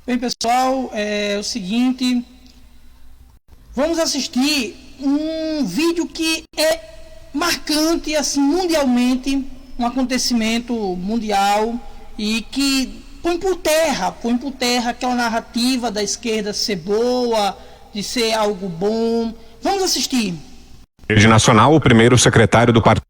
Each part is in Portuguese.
Bem, pessoal, é o seguinte, vamos assistir um vídeo que é marcante, assim, mundialmente, um acontecimento mundial e que põe por terra aquela narrativa da esquerda ser boa, de ser algo bom. Vamos assistir. Rede Nacional, o primeiro secretário do partido.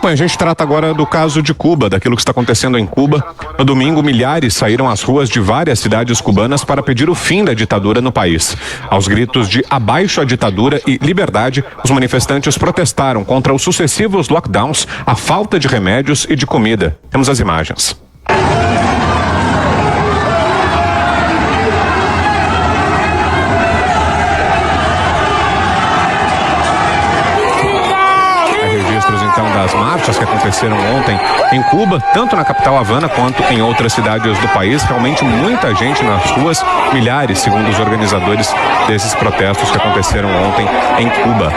Bom, a gente trata agora do caso de Cuba, daquilo que está acontecendo em Cuba. No domingo, milhares saíram às ruas de várias cidades cubanas para pedir o fim da ditadura no país. Aos gritos de abaixo a ditadura e liberdade, os manifestantes protestaram contra os sucessivos lockdowns, a falta de remédios e de comida. Temos as imagens. Das marchas que aconteceram ontem em Cuba, tanto na capital Havana quanto em outras cidades do país. Realmente muita gente nas ruas, milhares, segundo os organizadores desses protestos que aconteceram ontem em Cuba.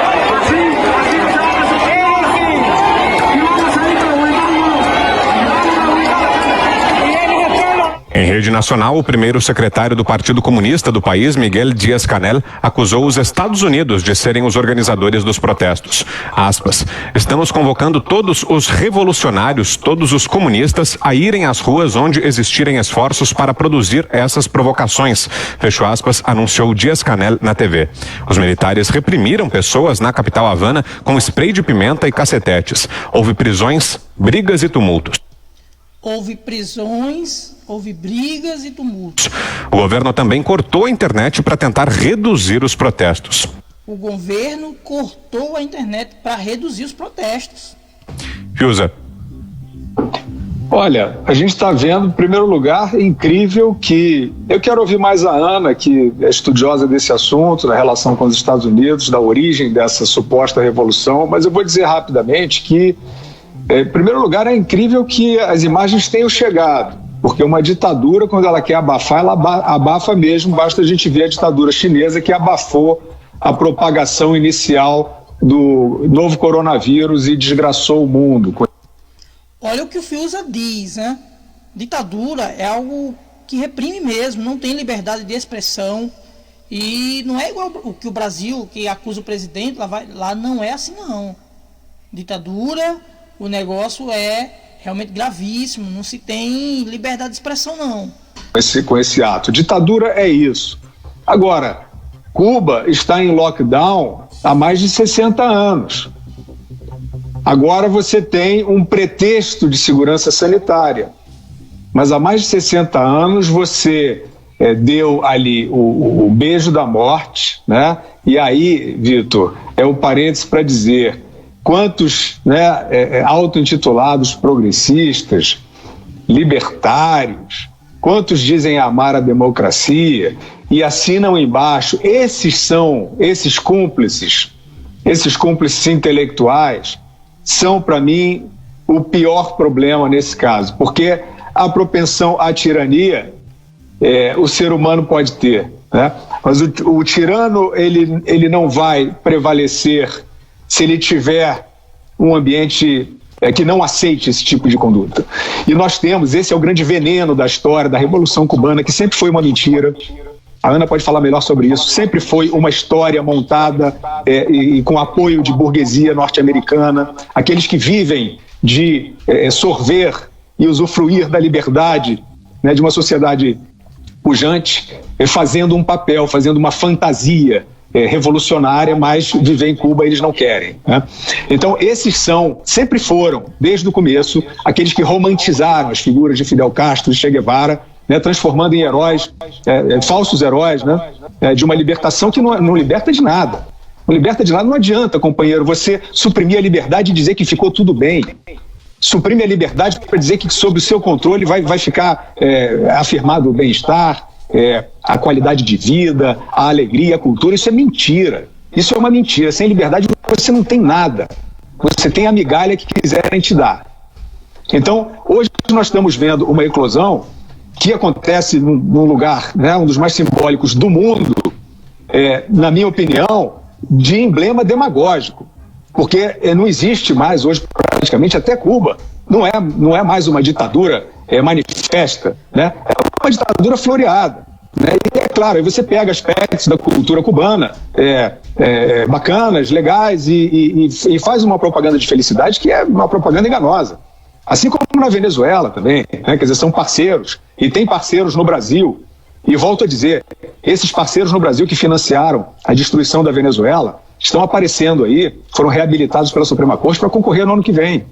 Em rede nacional, o primeiro secretário do Partido Comunista do país, Miguel Díaz-Canel, acusou os Estados Unidos de serem os organizadores dos protestos. Aspas, estamos convocando todos os revolucionários, todos os comunistas, a irem às ruas onde existirem esforços para produzir essas provocações. Fecho aspas, anunciou Díaz-Canel na TV. Os militares reprimiram pessoas na capital Havana com spray de pimenta e cacetetes. Houve prisões, brigas e tumultos. Houve prisões, houve brigas e tumultos. O governo também cortou a internet para tentar reduzir os protestos. O governo cortou a internet para reduzir os protestos. Fiuza. Olha, a gente está vendo, em primeiro lugar, incrível que... Eu quero ouvir mais a Ana, que é estudiosa desse assunto, da relação com os Estados Unidos, da origem dessa suposta revolução, mas eu vou dizer rapidamente que, em primeiro lugar, é incrível que as imagens tenham chegado, porque uma ditadura, quando ela quer abafar, ela abafa mesmo. Basta a gente ver a ditadura chinesa, que abafou a propagação inicial do novo coronavírus e desgraçou o mundo. Olha o que o Fiuza diz, né? Ditadura é algo que reprime mesmo, não tem liberdade de expressão, e não é igual o que o Brasil, que acusa o presidente, lá não é assim não. Ditadura... O negócio é realmente gravíssimo, não se tem liberdade de expressão, não. Com esse ato. Ditadura é isso. Agora, Cuba está em lockdown há mais de 60 anos. Agora você tem um pretexto de segurança sanitária. Mas há mais de 60 anos você deu ali o beijo da morte, né? E aí, Vitor, é o parênteses para dizer... Quantos auto-intitulados progressistas, libertários, quantos dizem amar a democracia e assinam embaixo, esses cúmplices intelectuais, são para mim o pior problema nesse caso, porque a propensão à tirania o ser humano pode ter, né? Mas o tirano ele não vai prevalecer se ele tiver um ambiente que não aceite esse tipo de conduta. E nós temos, esse é o grande veneno da história da Revolução Cubana, que sempre foi uma mentira. A Ana pode falar melhor sobre isso. Sempre foi uma história montada e com apoio de burguesia norte-americana. Aqueles que vivem de sorver e usufruir da liberdade, né, de uma sociedade pujante, fazendo um papel, fazendo uma fantasia revolucionária, mas viver em Cuba eles não querem, né? Então esses sempre foram, desde o começo, aqueles que romantizaram as figuras de Fidel Castro e Che Guevara, né, transformando em heróis, falsos heróis, né, de uma libertação que não liberta de nada. Não liberta de nada, não adianta, companheiro, você suprimir a liberdade e dizer que ficou tudo bem. Suprime a liberdade para dizer que sob o seu controle vai ficar afirmado o bem-estar, a qualidade de vida, a alegria, a cultura. Isso é mentira. Isso é uma mentira. Sem liberdade você não tem nada. Você tem a migalha que quiserem te dar. Então, hoje nós estamos vendo uma eclosão que acontece num lugar, né, um dos mais simbólicos do mundo, na minha opinião, de emblema demagógico. Porque não existe mais hoje, praticamente, até Cuba, não é mais uma ditadura manifesta, né? É uma ditadura floreada, né? E é claro, aí você pega aspectos da cultura cubana bacanas, legais e faz uma propaganda de felicidade que é uma propaganda enganosa. Assim como na Venezuela também, né? Quer dizer, são parceiros e tem parceiros no Brasil. E volto a dizer, esses parceiros no Brasil que financiaram a destruição da Venezuela estão aparecendo aí, foram reabilitados pela Suprema Corte para concorrer no ano que vem.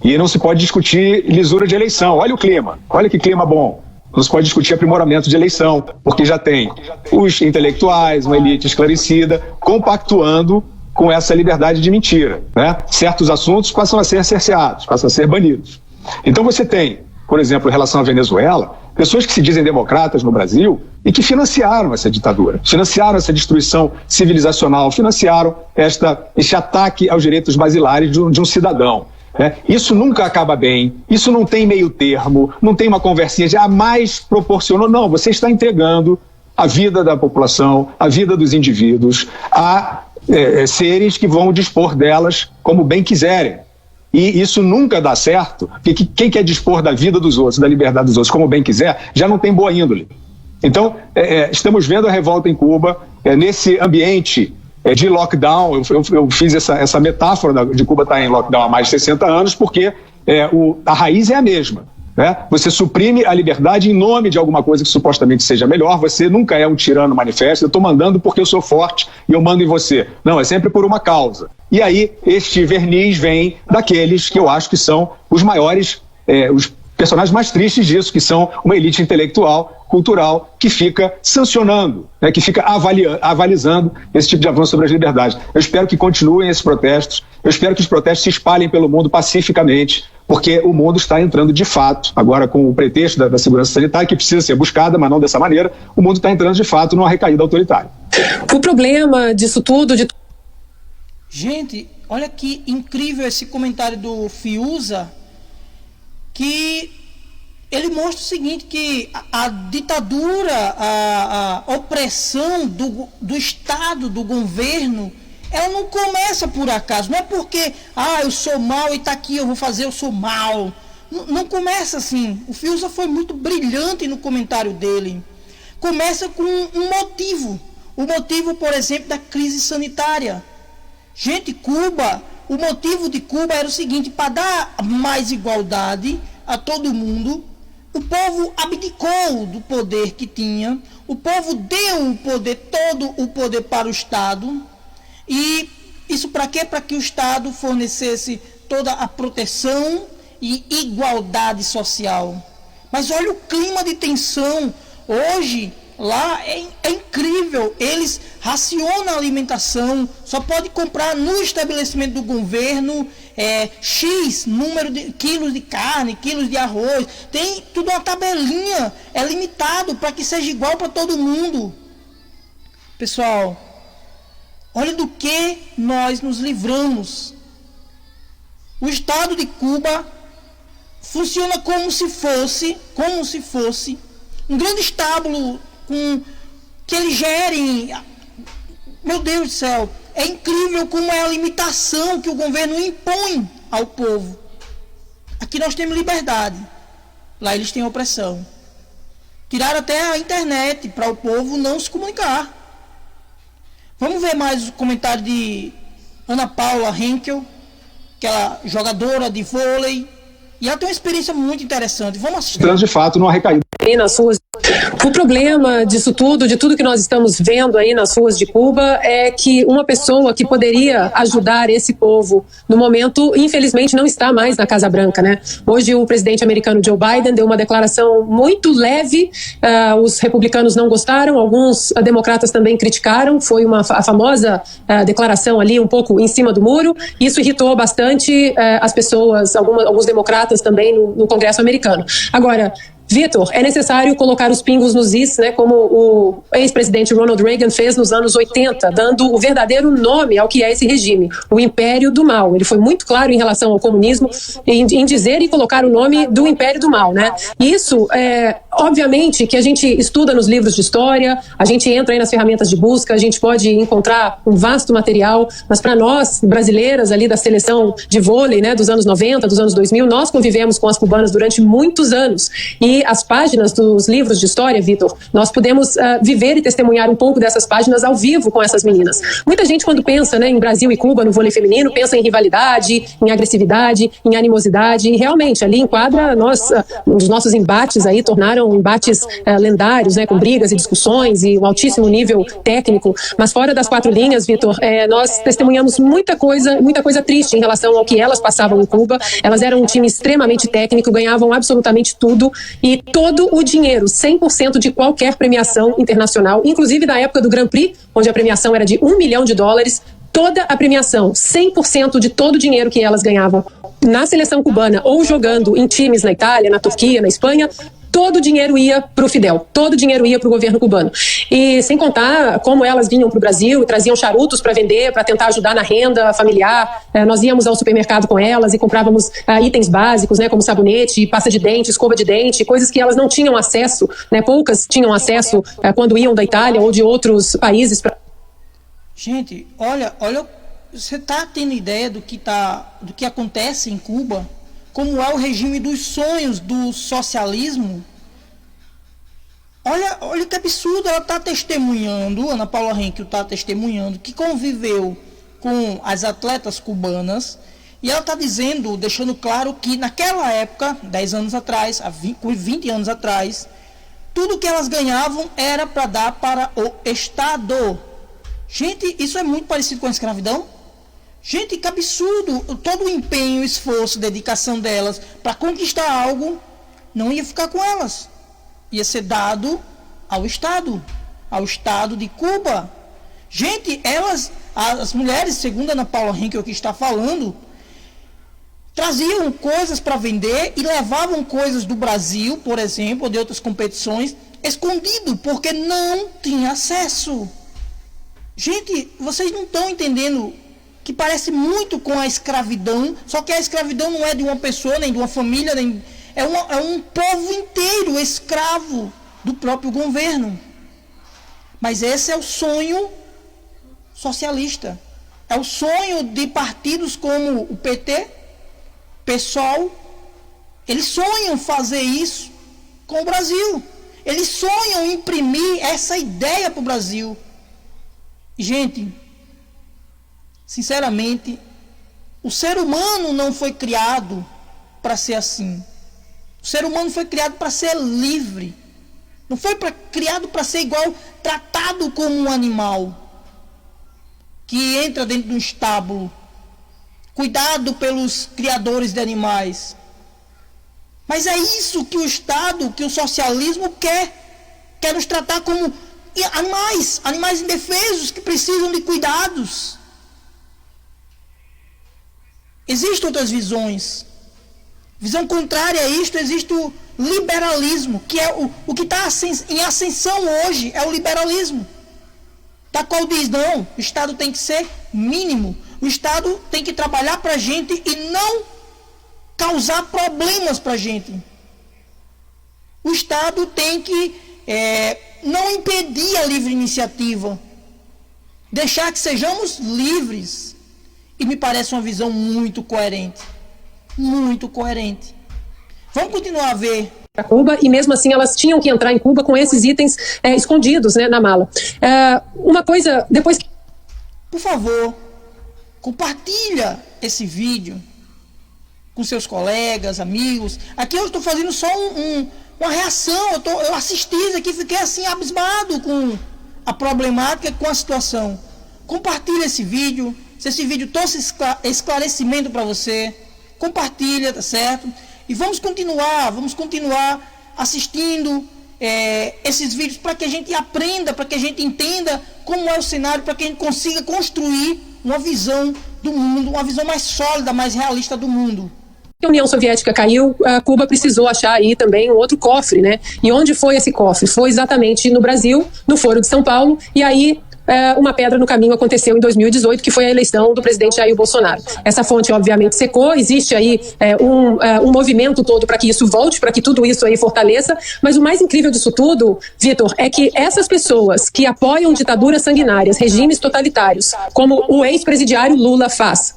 E não se pode discutir lisura de eleição. Olha o clima, olha que clima bom. Não se pode discutir aprimoramento de eleição, porque já tem os intelectuais, uma elite esclarecida, compactuando com essa liberdade de mentira, né? Certos assuntos passam a ser cerceados, passam a ser banidos. Então você tem, por exemplo, em relação à Venezuela, pessoas que se dizem democratas no Brasil e que financiaram essa ditadura, financiaram essa destruição civilizacional, financiaram este ataque aos direitos basilares de um cidadão. Isso nunca acaba bem, isso não tem meio termo, não tem uma conversinha de mais proporcionou. Não, você está entregando a vida da população, a vida dos indivíduos a seres que vão dispor delas como bem quiserem. E isso nunca dá certo, porque quem quer dispor da vida dos outros, da liberdade dos outros, como bem quiser, já não tem boa índole. Então, estamos vendo a revolta em Cuba, nesse ambiente de lockdown. Eu fiz essa metáfora de Cuba estar em lockdown há mais de 60 anos, porque a raiz é a mesma. Né? Você suprime a liberdade em nome de alguma coisa que supostamente seja melhor. Você nunca é um tirano manifesto, eu estou mandando porque eu sou forte e eu mando em você. Não, é sempre por uma causa. E aí este verniz vem daqueles que eu acho que são os maiores, os personagens mais tristes disso, que são uma elite intelectual, cultural, que fica sancionando, né, que fica avalizando esse tipo de avanço sobre as liberdades. Eu espero que continuem esses protestos, eu espero que os protestos se espalhem pelo mundo pacificamente, porque o mundo está entrando de fato, agora com o pretexto da segurança sanitária, que precisa ser buscada, mas não dessa maneira, o mundo está entrando de fato numa recaída autoritária. O problema disso tudo... Gente, olha que incrível esse comentário do Fiuza, que ele mostra o seguinte, que a ditadura, a opressão do Estado, do governo, ela não começa por acaso. Não é porque, eu sou mal e está aqui, eu vou fazer, eu sou mal. Não começa assim. O Fiuza foi muito brilhante no comentário dele. Começa com um motivo. O motivo, por exemplo, da crise sanitária. Gente, Cuba, o motivo de Cuba era o seguinte: para dar mais igualdade a todo mundo, o povo abdicou do poder que tinha, o povo deu o poder, todo o poder para o Estado. E isso para quê? Para que o Estado fornecesse toda a proteção e igualdade social. Mas olha o clima de tensão. Hoje, lá é incrível. Eles racionam a alimentação, só pode comprar no estabelecimento do governo X número de quilos de carne, quilos de arroz. Tem tudo uma tabelinha, é limitado para que seja igual para todo mundo. Pessoal, olha do que nós nos livramos. O Estado de Cuba funciona como se fosse um grande estábulo que eles gerem. Meu Deus do céu, é incrível como é a limitação que o governo impõe ao povo. Aqui nós temos liberdade, lá eles têm opressão. Tiraram até a internet para o povo não se comunicar. Vamos ver mais o comentário de Ana Paula Henkel, aquela jogadora de vôlei, e ela tem uma experiência muito interessante. Vamos assistir. De fato, numa recaída. Nas ruas. O problema disso tudo, de tudo que nós estamos vendo aí nas ruas de Cuba, é que uma pessoa que poderia ajudar esse povo no momento, infelizmente, não está mais na Casa Branca, né? Hoje o presidente americano Joe Biden deu uma declaração muito leve, os republicanos não gostaram, alguns democratas também criticaram, foi a famosa declaração ali um pouco em cima do muro. Isso irritou bastante as pessoas, alguns democratas também no Congresso americano. Agora, Vitor, é necessário colocar os pingos nos is, né, como o ex-presidente Ronald Reagan fez nos anos 80, dando o verdadeiro nome ao que é esse regime, o Império do Mal. Ele foi muito claro em relação ao comunismo, em dizer e colocar o nome do Império do Mal, né? E isso, obviamente, que a gente estuda nos livros de história, a gente entra aí nas ferramentas de busca, a gente pode encontrar um vasto material, mas para nós, brasileiras ali da seleção de vôlei, né, dos anos 90, dos anos 2000, nós convivemos com as cubanas durante muitos anos. E as páginas dos livros de história, Vitor, nós podemos viver e testemunhar um pouco dessas páginas ao vivo com essas meninas. Muita gente, quando pensa, né, em Brasil e Cuba, no vôlei feminino, pensa em rivalidade, em agressividade, em animosidade, e realmente ali enquadra os nossos embates aí tornaram embates lendários, né, com brigas e discussões e um altíssimo nível técnico, mas fora das quatro linhas, Vitor, nós testemunhamos muita coisa triste em relação ao que elas passavam em Cuba. Elas eram um time extremamente técnico, ganhavam absolutamente tudo, e todo o dinheiro, 100% de qualquer premiação internacional, inclusive da época do Grand Prix, onde a premiação era de $1 milhão, toda a premiação, 100% de todo o dinheiro que elas ganhavam na seleção cubana ou jogando em times na Itália, na Turquia, na Espanha, todo o dinheiro ia para o Fidel, todo o dinheiro ia para o governo cubano. E sem contar como elas vinham para o Brasil e traziam charutos para vender, para tentar ajudar na renda familiar. Nós íamos ao supermercado com elas e comprávamos itens básicos, né, como sabonete, pasta de dente, escova de dente, coisas que elas não tinham acesso, né, poucas tinham acesso quando iam da Itália ou de outros países. Gente, olha, você está tendo ideia do que acontece em Cuba? Como é o regime dos sonhos do socialismo? Olha que absurdo, ela está testemunhando, Ana Paula Henkel está testemunhando, que conviveu com as atletas cubanas, e ela está dizendo, deixando claro que naquela época, 10 anos atrás, 20 anos atrás, tudo que elas ganhavam era para dar para o Estado. Gente, isso é muito parecido com a escravidão? Gente, que absurdo! Todo o empenho, esforço, dedicação delas para conquistar algo não ia ficar com elas. Ia ser dado ao Estado de Cuba. Gente, as mulheres, segundo a Ana Paula Henkel que está falando, traziam coisas para vender e levavam coisas do Brasil, por exemplo, ou de outras competições, escondido, porque não tinha acesso. Gente, vocês não estão entendendo que parece muito com a escravidão, só que a escravidão não é de uma pessoa, nem de uma família, é um povo inteiro escravo do próprio governo. Mas esse é o sonho socialista. É o sonho de partidos como o PT, PSOL. Eles sonham fazer isso com o Brasil. Eles sonham imprimir essa ideia para o Brasil. Gente, sinceramente, o ser humano não foi criado para ser assim. O ser humano foi criado para ser livre. Não foi criado para ser igual, tratado como um animal que entra dentro de um estábulo, cuidado pelos criadores de animais. Mas é isso que o Estado, que o socialismo quer nos tratar como animais indefesos que precisam de cuidados. Existem outras visões. Visão contrária a isto, existe o liberalismo, que é o que está em ascensão hoje, é o liberalismo. Da qual diz, não, o Estado tem que ser mínimo. O Estado tem que trabalhar para a gente e não causar problemas para a gente. O Estado tem que não impedir a livre iniciativa. Deixar que sejamos livres. E me parece uma visão muito coerente. Muito coerente. Vamos continuar a ver. Para Cuba, e mesmo assim elas tinham que entrar em Cuba com esses itens escondidos, né, na mala. Uma coisa, depois... Por favor, compartilha esse vídeo com seus colegas, amigos. Aqui eu estou fazendo só uma reação. Eu assisti isso aqui, fiquei assim abismado com a problemática, com a situação. Compartilha esse vídeo. Se esse vídeo trouxe esclarecimento para você, compartilha, tá certo? E vamos continuar assistindo esses vídeos para que a gente aprenda, para que a gente entenda como é o cenário, para que a gente consiga construir uma visão do mundo, uma visão mais sólida, mais realista do mundo. a União Soviética caiu, Cuba precisou achar aí também um outro cofre, né? E onde foi esse cofre? Foi exatamente no Brasil, no Foro de São Paulo, e aí uma pedra no caminho aconteceu em 2018, que foi a eleição do presidente Jair Bolsonaro. Essa fonte, obviamente, secou, existe aí um movimento todo para que isso volte, para que tudo isso aí fortaleça, mas o mais incrível disso tudo, Vitor, é que essas pessoas que apoiam ditaduras sanguinárias, regimes totalitários, como o ex-presidiário Lula faz,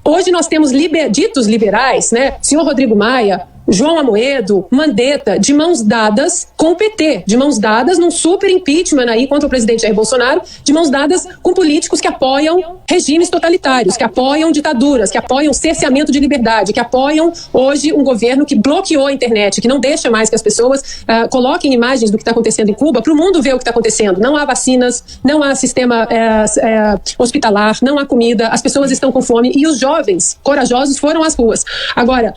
hoje nós temos ditos liberais, né? Senhor Rodrigo Maia, João Amoedo, Mandetta, de mãos dadas com o PT, de mãos dadas num super impeachment aí contra o presidente Jair Bolsonaro, de mãos dadas com políticos que apoiam regimes totalitários, que apoiam ditaduras, que apoiam cerceamento de liberdade, que apoiam hoje um governo que bloqueou a internet, que não deixa mais que as pessoas coloquem imagens do que está acontecendo em Cuba para o mundo ver o que está acontecendo. Não há vacinas, não há sistema hospitalar, não há comida, as pessoas estão com fome e os jovens corajosos foram às ruas. Agora,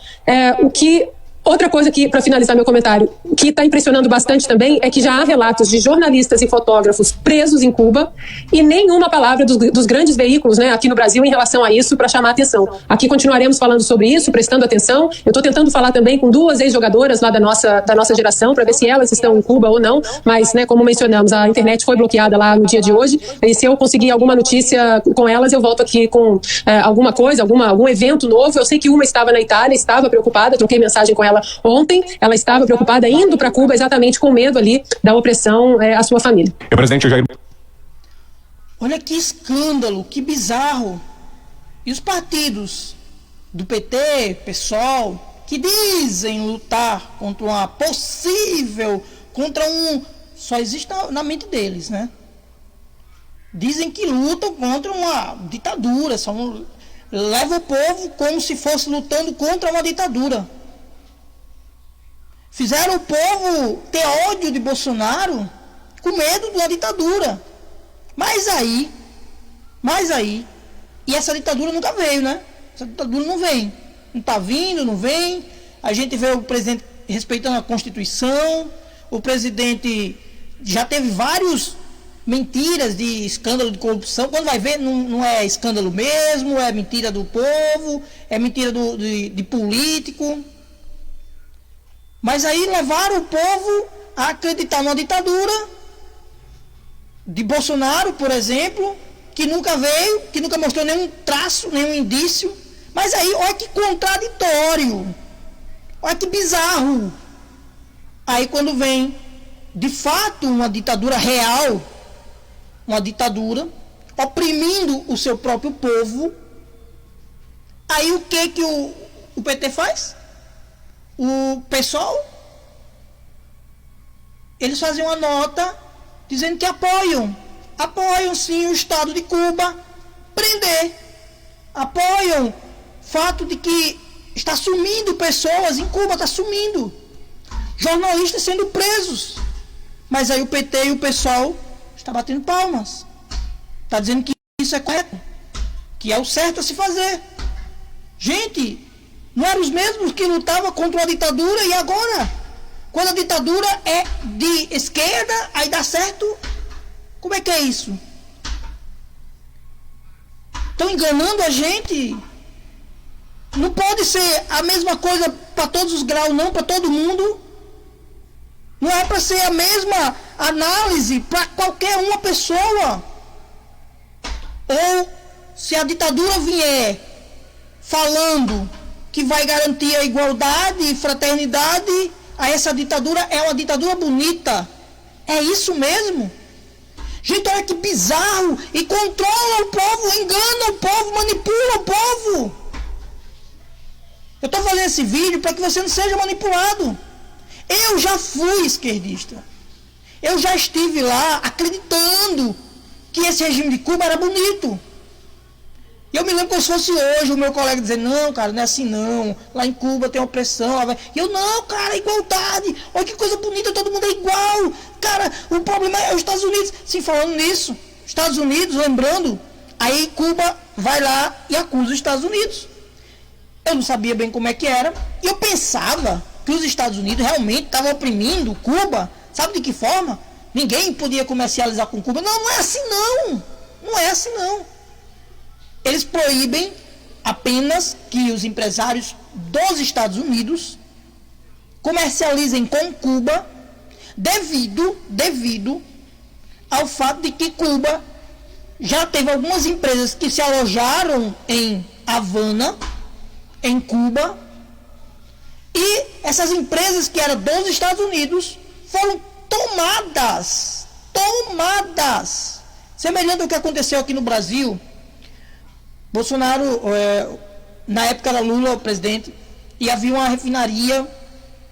outra coisa que, para finalizar meu comentário, que está impressionando bastante também é que já há relatos de jornalistas e fotógrafos presos em Cuba e nenhuma palavra dos grandes veículos, né, aqui no Brasil em relação a isso para chamar a atenção. Aqui continuaremos falando sobre isso, prestando atenção. Eu estou tentando falar também com 2 ex-jogadoras lá da nossa geração para ver se elas estão em Cuba ou não, mas, né, como mencionamos, a internet foi bloqueada lá no dia de hoje e se eu conseguir alguma notícia com elas, eu volto aqui com alguma coisa, algum evento novo. Eu sei que uma estava na Itália, estava preocupada, troquei mensagem com ela ontem, ela estava preocupada indo para Cuba exatamente com medo ali da opressão à sua família. E o presidente Jair... Olha que escândalo, que bizarro. E os partidos do PT, PSOL, que dizem lutar contra só existe na mente deles, né? Dizem que lutam contra uma ditadura, leva o povo como se fosse lutando contra uma ditadura. Fizeram o povo ter ódio de Bolsonaro com medo de uma ditadura. Mas aí, e essa ditadura nunca veio, né? Essa ditadura não vem. Não está vindo, não vem. A gente vê o presidente respeitando a Constituição. O presidente já teve vários mentiras de escândalo de corrupção. Quando vai ver, não é escândalo mesmo, é mentira do povo, é mentira de político. Mas aí levaram o povo a acreditar numa ditadura de Bolsonaro, por exemplo, que nunca veio, que nunca mostrou nenhum traço, nenhum indício. Mas aí, olha que contraditório, olha que bizarro. Aí quando vem, de fato, uma ditadura real, uma ditadura oprimindo o seu próprio povo, aí o que o PT faz? O pessoal, eles fazem uma nota dizendo que apoiam sim o Estado de Cuba prender, apoiam o fato de que está sumindo pessoas em Cuba, está sumindo jornalistas sendo presos, mas aí o PT e o pessoal está batendo palmas, está dizendo que isso é correto, que é o certo a se fazer. Gente, não eram os mesmos que lutavam contra a ditadura e agora, quando a ditadura é de esquerda, aí dá certo? Como é que é isso? Estão enganando a gente? Não pode ser a mesma coisa para todos os graus, não, para todo mundo. Não é para ser a mesma análise para qualquer uma pessoa. Ou se a ditadura vier falando que vai garantir a igualdade e fraternidade, a essa ditadura é uma ditadura bonita. É isso mesmo? Gente, olha que bizarro. E controla o povo, engana o povo, manipula o povo. Eu estou fazendo esse vídeo para que você não seja manipulado. Eu já fui esquerdista. Eu já estive lá acreditando que esse regime de Cuba era bonito. E eu me lembro como se fosse hoje o meu colega dizer, não, cara, não é assim não, lá em Cuba tem opressão. E eu, não, cara, igualdade, olha que coisa bonita, todo mundo é igual. Cara, o problema é os Estados Unidos. Sim, falando nisso, Estados Unidos, lembrando, aí Cuba vai lá e acusa os Estados Unidos. Eu não sabia bem como é que era, e eu pensava que os Estados Unidos realmente estavam oprimindo Cuba, sabe de que forma? Ninguém podia comercializar com Cuba. Não, não é assim não, não é assim não. Eles proíbem apenas que os empresários dos Estados Unidos comercializem com Cuba devido ao fato de que Cuba já teve algumas empresas que se alojaram em Havana, em Cuba, e essas empresas que eram dos Estados Unidos foram tomadas, semelhante ao que aconteceu aqui no Brasil. Bolsonaro, na época era Lula o presidente, e havia uma refinaria,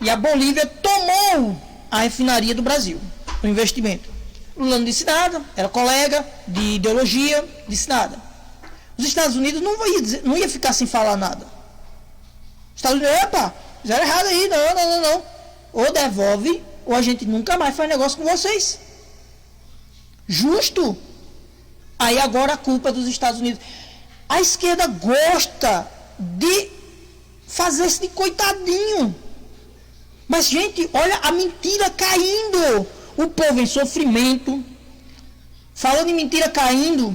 e a Bolívia tomou a refinaria do Brasil, o investimento. Lula não disse nada, era colega de ideologia, disse nada. Os Estados Unidos não ia ficar sem falar nada. Os Estados Unidos, epa, fizeram errado aí, não. Ou devolve, ou a gente nunca mais faz negócio com vocês. Justo. Aí agora a culpa é dos Estados Unidos. A esquerda gosta de fazer esse de coitadinho. Mas, gente, olha a mentira caindo. O povo em sofrimento. Falando em mentira caindo.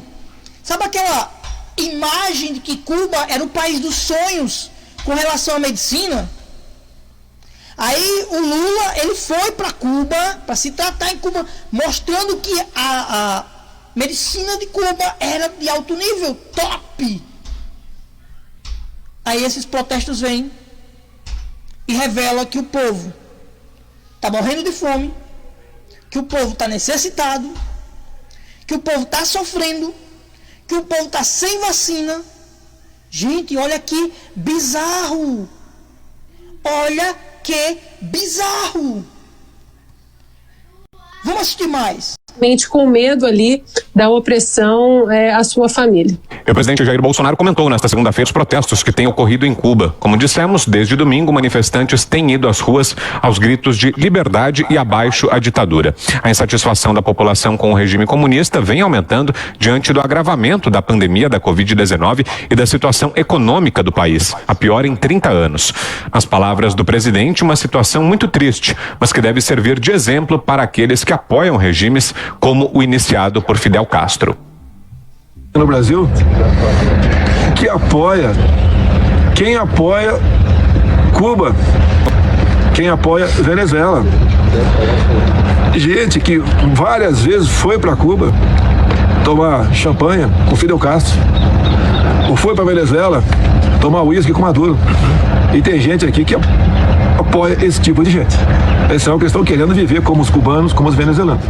Sabe aquela imagem de que Cuba era o país dos sonhos com relação à medicina? Aí o Lula, ele foi para Cuba, para se tratar em Cuba, mostrando que a medicina de Cuba era de alto nível, top. Aí esses protestos vêm e revelam que o povo está morrendo de fome, que o povo está necessitado, que o povo está sofrendo, que o povo está sem vacina. Gente, olha que bizarro. Olha que bizarro. Vamos assistir mais. Com medo ali da opressão à sua família. O presidente Jair Bolsonaro comentou nesta segunda-feira os protestos que têm ocorrido em Cuba. Como dissemos, desde domingo, manifestantes têm ido às ruas aos gritos de liberdade e abaixo a ditadura. A insatisfação da população com o regime comunista vem aumentando diante do agravamento da pandemia da Covid-19 e da situação econômica do país, a pior em 30 anos. Nas palavras do presidente, uma situação muito triste, mas que deve servir de exemplo para aqueles que apoiam regimes como o iniciado por Fidel Castro. No Brasil, quem apoia Cuba, quem apoia Venezuela. Gente que várias vezes foi para Cuba tomar champanhe com Fidel Castro, ou foi para Venezuela tomar uísque com Maduro. E tem gente aqui que apoia esse tipo de gente. Eles são que estão querendo viver como os cubanos, como os venezuelanos.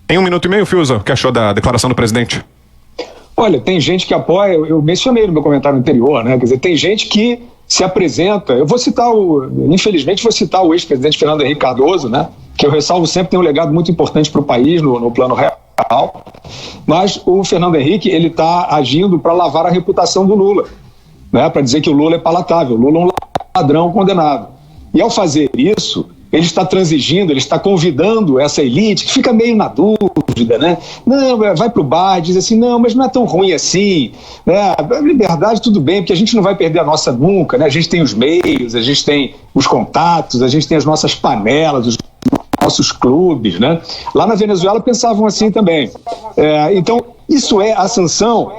Em 1 minuto e meio, Fiuza, o que achou da declaração do presidente? Olha, tem gente que apoia, eu mencionei no meu comentário anterior, né? Quer dizer, tem gente que se apresenta, infelizmente vou citar o ex-presidente Fernando Henrique Cardoso, né? Que eu ressalvo sempre tem um legado muito importante para o país no plano real, mas o Fernando Henrique, ele está agindo para lavar a reputação do Lula, né? Para dizer que o Lula é palatável, o Lula é um ladrão condenado. E ao fazer isso, ele está transigindo, ele está convidando essa elite que fica meio na dúvida, né? Não, vai para o bar e diz assim, não, mas não é tão ruim assim, né? A liberdade tudo bem, porque a gente não vai perder a nossa nunca, né? A gente tem os meios, a gente tem os contatos, a gente tem as nossas panelas, os nossos clubes, né? Lá na Venezuela pensavam assim também. Então, isso é a sanção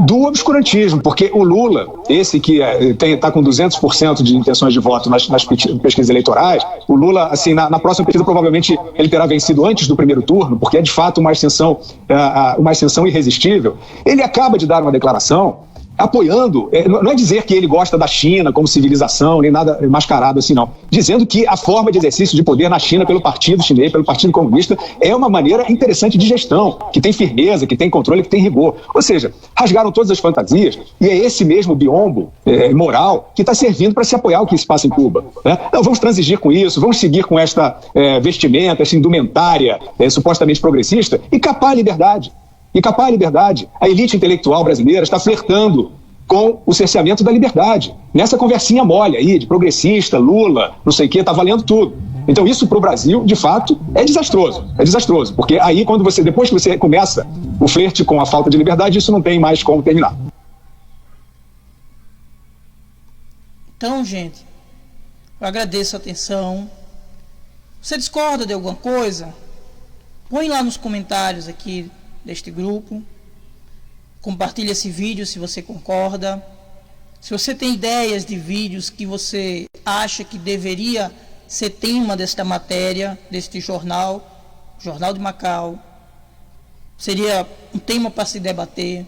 do obscurantismo, porque o Lula, esse que está com 200% de intenções de voto nas pesquisas eleitorais, o Lula, assim, na próxima pesquisa, provavelmente ele terá vencido antes do primeiro turno, porque é de fato uma ascensão irresistível. Ele acaba de dar uma declaração apoiando, não é dizer que ele gosta da China como civilização, nem nada mascarado assim, não. Dizendo que a forma de exercício de poder na China pelo Partido Chinês, pelo Partido Comunista, é uma maneira interessante de gestão, que tem firmeza, que tem controle, que tem rigor. Ou seja, rasgaram todas as fantasias e é esse mesmo biombo moral que está servindo para se apoiar o que se passa em Cuba, né? Não, vamos transigir com isso, vamos seguir com esta vestimenta, essa indumentária supostamente progressista e capar a liberdade. A elite intelectual brasileira está flertando com o cerceamento da liberdade. Nessa conversinha mole aí, de progressista, Lula, não sei o quê, está valendo tudo. Então isso para o Brasil, de fato, é desastroso. É desastroso, porque aí depois que você começa o flerte com a falta de liberdade, isso não tem mais como terminar. Então, gente, eu agradeço a atenção. Você discorda de alguma coisa? Põe lá nos comentários aqui deste grupo, compartilhe esse vídeo se você concorda, Se você tem ideias de vídeos que você acha que deveria ser tema desta matéria, deste jornal, Jornal de Macau, seria um tema para se debater,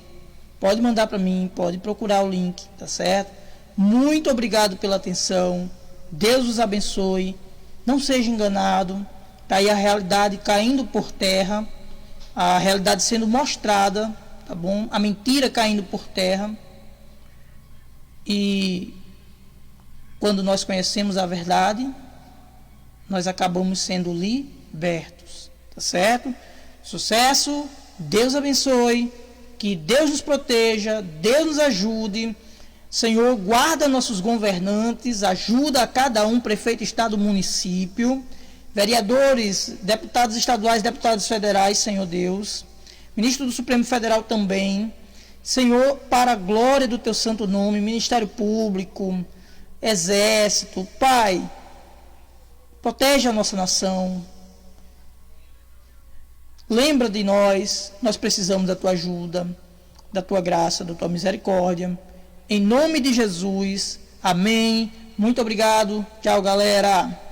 pode mandar para mim, pode procurar o link, tá certo? Muito obrigado pela atenção, Deus os abençoe, não seja enganado, tá aí a realidade caindo por terra, a realidade sendo mostrada, tá bom? A mentira caindo por terra. E quando nós conhecemos a verdade, nós acabamos sendo libertos, tá certo? Sucesso, Deus abençoe, que Deus nos proteja, Deus nos ajude. Senhor, guarda nossos governantes, ajuda a cada um, prefeito, estado, município, vereadores, deputados estaduais, deputados federais, Senhor Deus, ministro do Supremo Federal também, Senhor, para a glória do teu santo nome, Ministério Público, Exército, Pai, protege a nossa nação, lembra de nós, nós precisamos da tua ajuda, da tua graça, da tua misericórdia, em nome de Jesus, amém, muito obrigado, tchau galera.